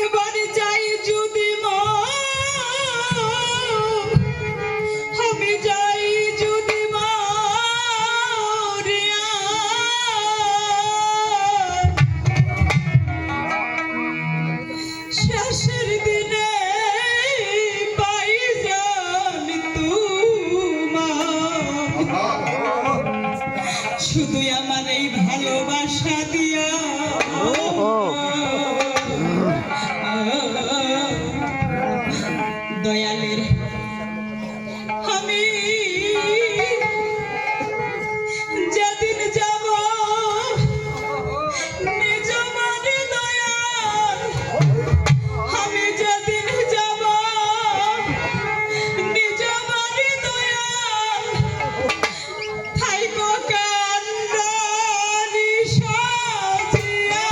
এবার যাই যদি আমি যাই যদি শেষের দিনে পাই জানি তোমার শুধু আমার এই ভালোবাসা দিয়া দয়ালের আমি যেদিন যাব নিজ মনে দয়াল আমি যেদিন যাব নিজ মনে দয়াল থাইকো কান্দানি সাজিয়া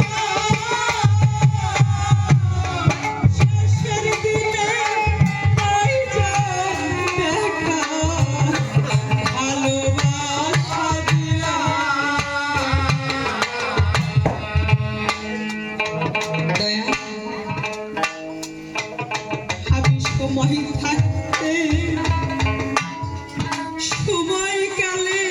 শেষের দিনে পাই দেখা ভালোবাসা দিয়া দয়া আমি সময় থাকতে সময়কালে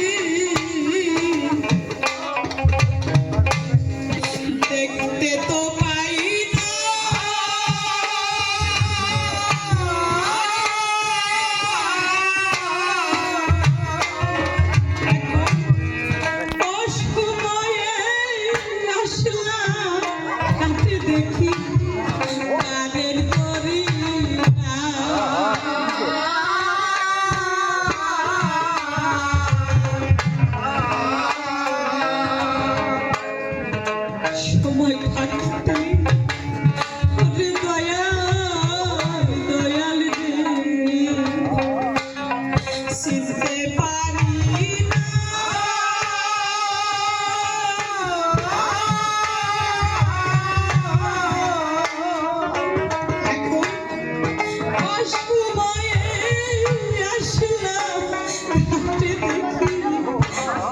দেখতে তো পাই না অসময়ে আসলাম কাছে দেখি কানের করি না সময় থাকতে ওরে দয়াল রে চিনতে পারি না এখন অসময়ে আসলাম কাছে দেখি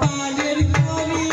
কানের করি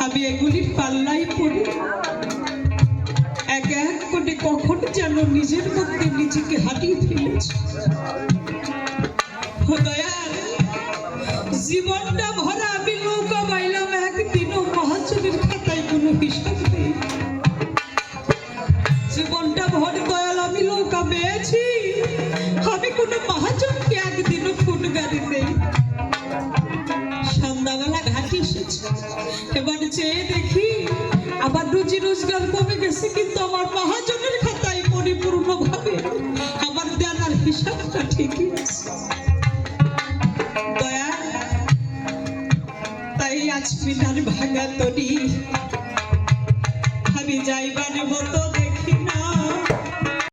আমি এগুলির পাল্লাই পড়ি এক এক করে কখন যেন নিজের মধ্যে নিজেকে হারিয়ে ফেলেছি দয়াল জীবনটা ভরা আমি নৌকা বাইলাম একদিনও মহাজনের খাতায় কোনো হিসাব নেই জীবনটা ভর দয়াল আমি নৌকা পেয়েছি আমি কোনো মহাজনকে একদিনও ফোন গাড়ি দেই সন্ধ্যাবেলা ঘাটে এসেছে এবার চেয়ে দেখি আবার রুজি রোজগার কমে গেছে কিন্তু আমার মহাজনের খাতায় পরিপূর্ণভাবে আমার দেনার হিসাবটা ঠিকই আছে দয়া তাই আজ মিনার ভাঙা তরি আমি যাইবার মতো